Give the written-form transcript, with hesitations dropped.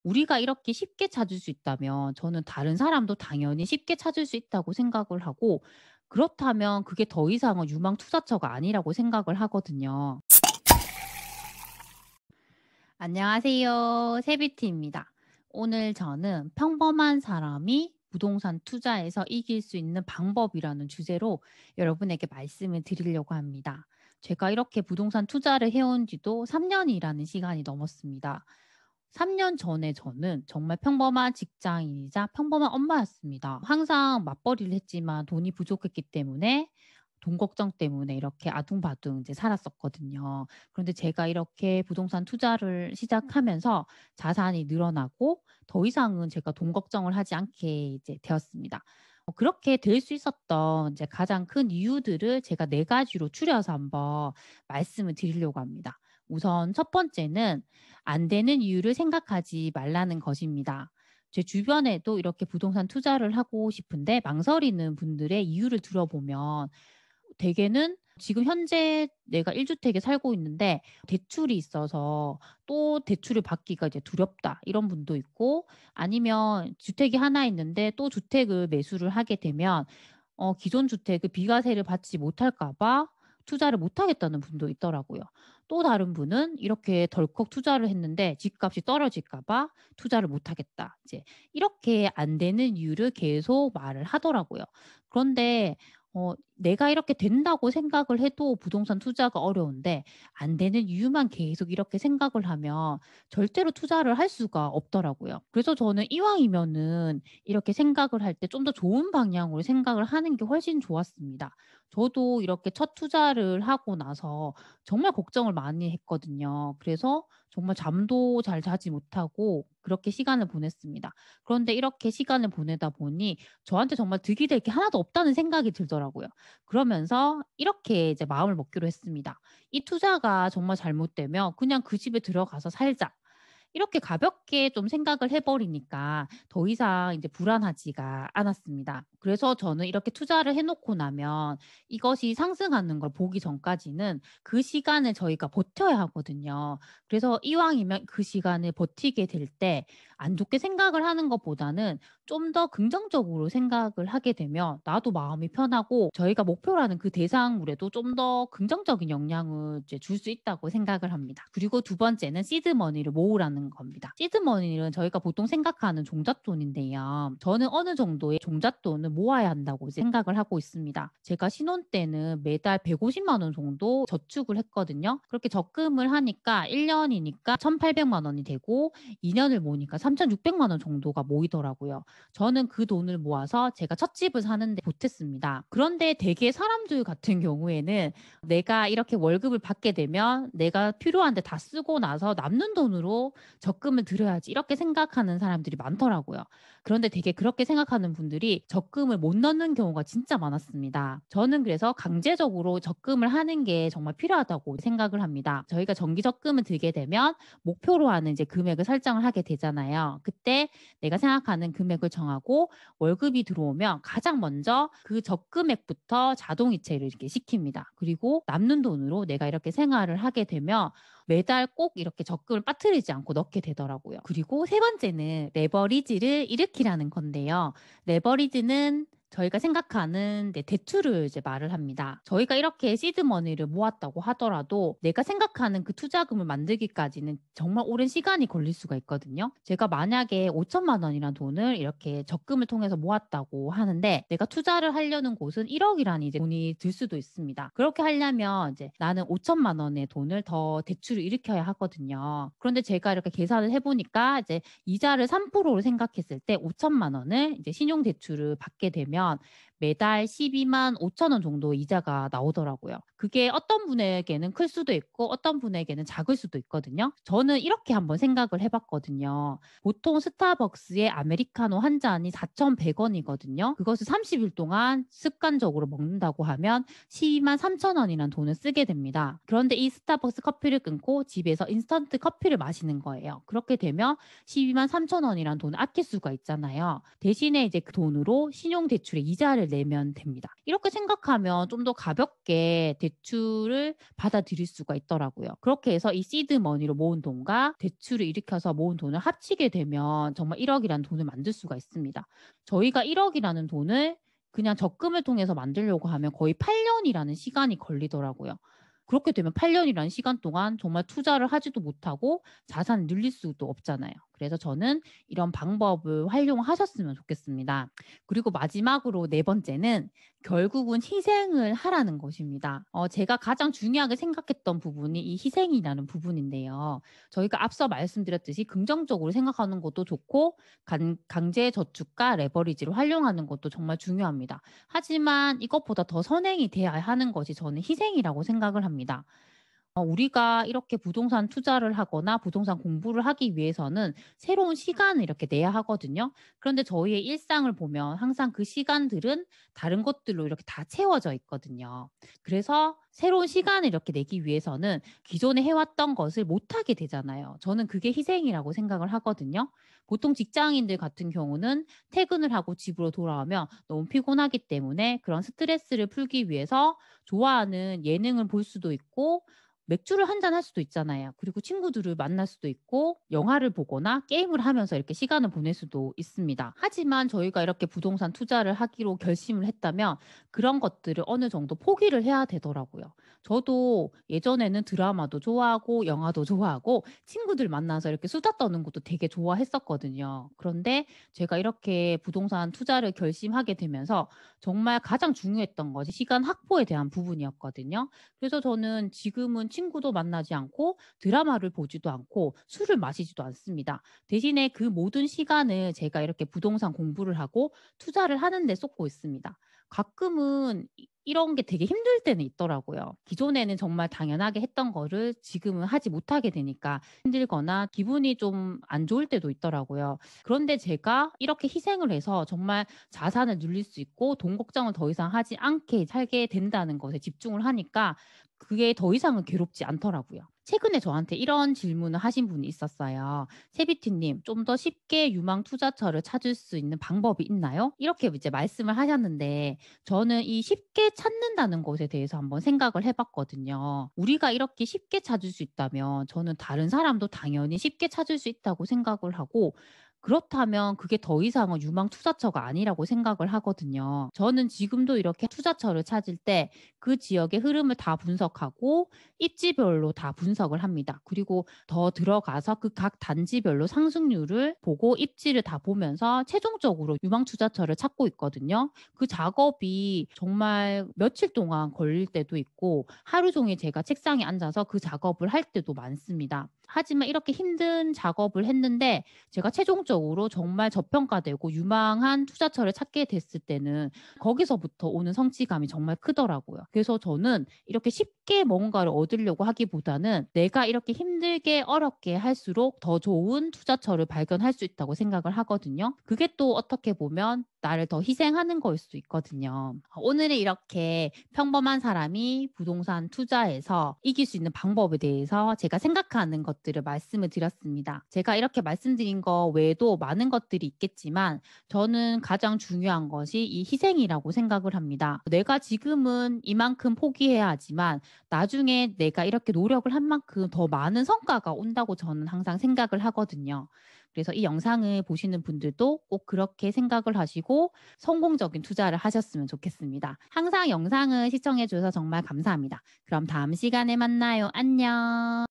우리가 이렇게 쉽게 찾을 수 있다면 저는 다른 사람도 당연히 쉽게 찾을 수 있다고 생각을 하고, 그렇다면 그게 더 이상은 유망 투자처가 아니라고 생각을 하거든요. 안녕하세요. 세비티입니다. 오늘 저는 평범한 사람이 부동산 투자에서 이길 수 있는 방법이라는 주제로 여러분에게 말씀을 드리려고 합니다. 제가 이렇게 부동산 투자를 해온 지도 3년이라는 시간이 넘었습니다. 3년 전에 저는 정말 평범한 직장인이자 평범한 엄마였습니다. 항상 맞벌이를 했지만 돈이 부족했기 때문에 돈 걱정 때문에 이렇게 아둥바둥 이제 살았었거든요. 그런데 제가 이렇게 부동산 투자를 시작하면서 자산이 늘어나고 더 이상은 제가 돈 걱정을 하지 않게 이제 되었습니다. 그렇게 될 수 있었던 이제 가장 큰 이유들을 제가 4 가지로 추려서 한번 말씀을 드리려고 합니다. 우선 첫 번째는 안 되는 이유를 생각하지 말라는 것입니다. 제 주변에도 이렇게 부동산 투자를 하고 싶은데 망설이는 분들의 이유를 들어보면 대개는 지금 현재 내가 1 주택에 살고 있는데 대출이 있어서 또 대출을 받기가 이제 두렵다, 이런 분도 있고, 아니면 주택이 하나 있는데 또 주택을 매수를 하게 되면 기존 주택의 비과세를 받지 못할까 봐 투자를 못 하겠다는 분도 있더라고요. 또 다른 분은 이렇게 덜컥 투자를 했는데 집값이 떨어질까 봐 투자를 못 하겠다, 이제 이렇게 안 되는 이유를 계속 말을 하더라고요. 그런데 내가 이렇게 된다고 생각을 해도 부동산 투자가 어려운데 안 되는 이유만 계속 이렇게 생각을 하면 절대로 투자를 할 수가 없더라고요. 그래서 저는 이왕이면은 이렇게 생각을 할 때 좀 더 좋은 방향으로 생각을 하는 게 훨씬 좋았습니다. 저도 이렇게 첫 투자를 하고 나서 정말 걱정을 많이 했거든요. 그래서 정말 잠도 잘 자지 못하고 그렇게 시간을 보냈습니다. 그런데 이렇게 시간을 보내다 보니 저한테 정말 득이 될 게 하나도 없다는 생각이 들더라고요. 그러면서 이렇게 이제 마음을 먹기로 했습니다. '이 투자가 정말 잘못되면 그냥 그 집에 들어가서 살자.' 이렇게 가볍게 좀 생각을 해 버리니까 더 이상 이제 불안하지가 않았습니다. 그래서 저는 이렇게 투자를 해 놓고 나면 이것이 상승하는 걸 보기 전까지는 그 시간을 저희가 버텨야 하거든요. 그래서 이왕이면 그 시간을 버티게 될 때 안 좋게 생각을 하는 것보다는 좀 더 긍정적으로 생각을 하게 되면 나도 마음이 편하고 저희가 목표라는 그 대상물에도 좀 더 긍정적인 영향을 이제 줄 수 있다고 생각을 합니다. 그리고 두 번째는 시드 머니를 모으라는 겁니다. 시드 머니는 저희가 보통 생각하는 종잣돈인데요. 저는 어느 정도의 종잣돈을 모아야 한다고 이제 생각을 하고 있습니다. 제가 신혼 때는 매달 150만 원 정도 저축을 했거든요. 그렇게 적금을 하니까 1 년이니까 1,800만 원이 되고 2 년을 모으니까 3,600만 원 정도가 모이더라고요. 저는 그 돈을 모아서 제가 첫 집을 사는데 보탰습니다. 그런데 대개 사람들 같은 경우에는 내가 이렇게 월급을 받게 되면 내가 필요한 데 다 쓰고 나서 남는 돈으로 적금을 들여야지, 이렇게 생각하는 사람들이 많더라고요. 그런데 되게 그렇게 생각하는 분들이 적금을 못 넣는 경우가 진짜 많았습니다. 저는 그래서 강제적으로 적금을 하는 게 정말 필요하다고 생각을 합니다. 저희가 정기 적금을 들게 되면 목표로 하는 이제 금액을 설정을 하게 되잖아요. 그때 내가 생각하는 금액을 정하고 월급이 들어오면 가장 먼저 그 적금액부터 자동 이체를 이렇게 시킵니다. 그리고 남는 돈으로 내가 이렇게 생활을 하게 되면 매달 꼭 이렇게 적금을 빠뜨리지 않고 넣게 되더라고요. 그리고 세 번째는 레버리지를 일으키라는 건데요. 레버리지는 저희가 생각하는 대출을 이제 말을 합니다. 저희가 이렇게 시드 머니를 모았다고 하더라도 내가 생각하는 그 투자금을 만들기까지는 정말 오랜 시간이 걸릴 수가 있거든요. 제가 만약에 5천만 원이라는 돈을 이렇게 적금을 통해서 모았다고 하는데 내가 투자를 하려는 곳은 1억이라는 이제 돈이 들 수도 있습니다. 그렇게 하려면 이제 나는 5천만 원의 돈을 더 대출을 일으켜야 하거든요. 그런데 제가 이렇게 계산을 해 보니까 이제 이자를 3%로 생각했을 때 5천만 원을 이제 신용 대출을 받게 되면 매달 12만 5천 원 정도 이자가 나오더라고요. 그게 어떤 분에게는 클 수도 있고 어떤 분에게는 작을 수도 있거든요. 저는 이렇게 한번 생각을 해 봤거든요. 보통 스타벅스의 아메리카노 한 잔이 4,100 원이거든요. 그것을 30일 동안 습관적으로 먹는다고 하면 12만 3천 원이라는 돈을 쓰게 됩니다. 그런데 이 스타벅스 커피를 끊고 집에서 인스턴트 커피를 마시는 거예요. 그렇게 되면 12만 3천 원이라는 돈을 아낄 수가 있잖아요. 대신에 이제 그 돈으로 신용 대출의 이자를 내면 됩니다. 이렇게 생각하면 좀 더 가볍게 대출을 받아들일 수가 있더라고요. 그렇게 해서 이 시드 머니로 모은 돈과 대출을 일으켜서 모은 돈을 합치게 되면 정말 1억이라는 돈을 만들 수가 있습니다. 저희가 1억이라는 돈을 그냥 적금을 통해서 만들려고 하면 거의 8년이라는 시간이 걸리더라고요. 그렇게 되면 8년이라는 시간 동안 정말 투자를 하지도 못하고 자산을 늘릴 수도 없잖아요. 그래서 저는 이런 방법을 활용하셨으면 좋겠습니다. 그리고 마지막으로 네 번째는 결국은 희생을 하라는 것입니다. 제가 가장 중요하게 생각했던 부분이 이 희생이라는 부분인데요. 저희가 앞서 말씀드렸듯이 긍정적으로 생각하는 것도 좋고 강제 저축과 레버리지를 활용하는 것도 정말 중요합니다. 하지만 이것보다 더 선행이 돼야 하는 것이 저는 희생이라고 생각을 합니다. 우리가 이렇게 부동산 투자를 하거나 부동산 공부를 하기 위해서는 새로운 시간을 이렇게 내야 하거든요. 그런데 저희의 일상을 보면 항상 그 시간들은 다른 것들로 이렇게 다 채워져 있거든요. 그래서 새로운 시간을 이렇게 내기 위해서는 기존에 해왔던 것을 못하게 되잖아요. 저는 그게 희생이라고 생각을 하거든요. 보통 직장인들 같은 경우는 퇴근을 하고 집으로 돌아오면 너무 피곤하기 때문에 그런 스트레스를 풀기 위해서 좋아하는 예능을 볼 수도 있고 맥주를 한 잔 할 수도 있잖아요. 그리고 친구들을 만날 수도 있고 영화를 보거나 게임을 하면서 이렇게 시간을 보낼 수도 있습니다. 하지만 저희가 이렇게 부동산 투자를 하기로 결심을 했다면 그런 것들을 어느 정도 포기를 해야 되더라고요. 저도 예전에는 드라마도 좋아하고 영화도 좋아하고 친구들 만나서 이렇게 수다 떠는 것도 되게 좋아했었거든요. 그런데 제가 이렇게 부동산 투자를 결심하게 되면서 정말 가장 중요했던 것이 시간 확보에 대한 부분이었거든요. 그래서 저는 지금은 친구도 만나지 않고 드라마를 보지도 않고 술을 마시지도 않습니다. 대신에 그 모든 시간을 제가 이렇게 부동산 공부를 하고 투자를 하는 데 쏟고 있습니다. 가끔은 이런 게 되게 힘들 때는 있더라고요. 기존에는 정말 당연하게 했던 거를 지금은 하지 못하게 되니까 힘들거나 기분이 좀 안 좋을 때도 있더라고요. 그런데 제가 이렇게 희생을 해서 정말 자산을 늘릴 수 있고 돈 걱정을 더 이상 하지 않게 살게 된다는 것에 집중을 하니까 그게 더 이상은 괴롭지 않더라고요. 최근에 저한테 이런 질문을 하신 분이 있었어요. "세비티님, 좀 더 쉽게 유망 투자처를 찾을 수 있는 방법이 있나요?" 이렇게 이제 말씀을 하셨는데 저는 이 쉽게 찾는다는 것에 대해서 한번 생각을 해 봤거든요. 우리가 이렇게 쉽게 찾을 수 있다면 저는 다른 사람도 당연히 쉽게 찾을 수 있다고 생각을 하고 그렇다면 그게 더 이상은 유망 투자처가 아니라고 생각을 하거든요. 저는 지금도 이렇게 투자처를 찾을 때 그 지역의 흐름을 다 분석하고 입지별로 다 분석을 합니다. 그리고 더 들어가서 그 각 단지별로 상승률을 보고 입지를 다 보면서 최종적으로 유망 투자처를 찾고 있거든요. 그 작업이 정말 며칠 동안 걸릴 때도 있고 하루 종일 제가 책상에 앉아서 그 작업을 할 때도 많습니다. 하지만 이렇게 힘든 작업을 했는데 제가 최종적으로 정말 저평가되고 유망한 투자처를 찾게 됐을 때는 거기서부터 오는 성취감이 정말 크더라고요. 그래서 저는 이렇게 쉽게 뭔가를 얻으려고 하기보다는 내가 이렇게 힘들게 어렵게 할수록 더 좋은 투자처를 발견할 수 있다고 생각을 하거든요. 그게 또 어떻게 보면 나를 더 희생하는 거일 수도 있거든요. 오늘은 이렇게 평범한 사람이 부동산 투자에서 이길 수 있는 방법에 대해서 제가 생각하는 것들을 말씀을 드렸습니다. 제가 이렇게 말씀드린 거 외에도 많은 것들이 있겠지만 저는 가장 중요한 것이 이 희생이라고 생각을 합니다. 내가 지금은 이만큼 포기해야 하지만 나중에 내가 이렇게 노력을 한 만큼 더 많은 성과가 온다고 저는 항상 생각을 하거든요. 그래서 이 영상을 보시는 분들도 꼭 그렇게 생각을 하시고 성공적인 투자를 하셨으면 좋겠습니다. 항상 영상을 시청해 주셔서 정말 감사합니다. 그럼 다음 시간에 만나요. 안녕.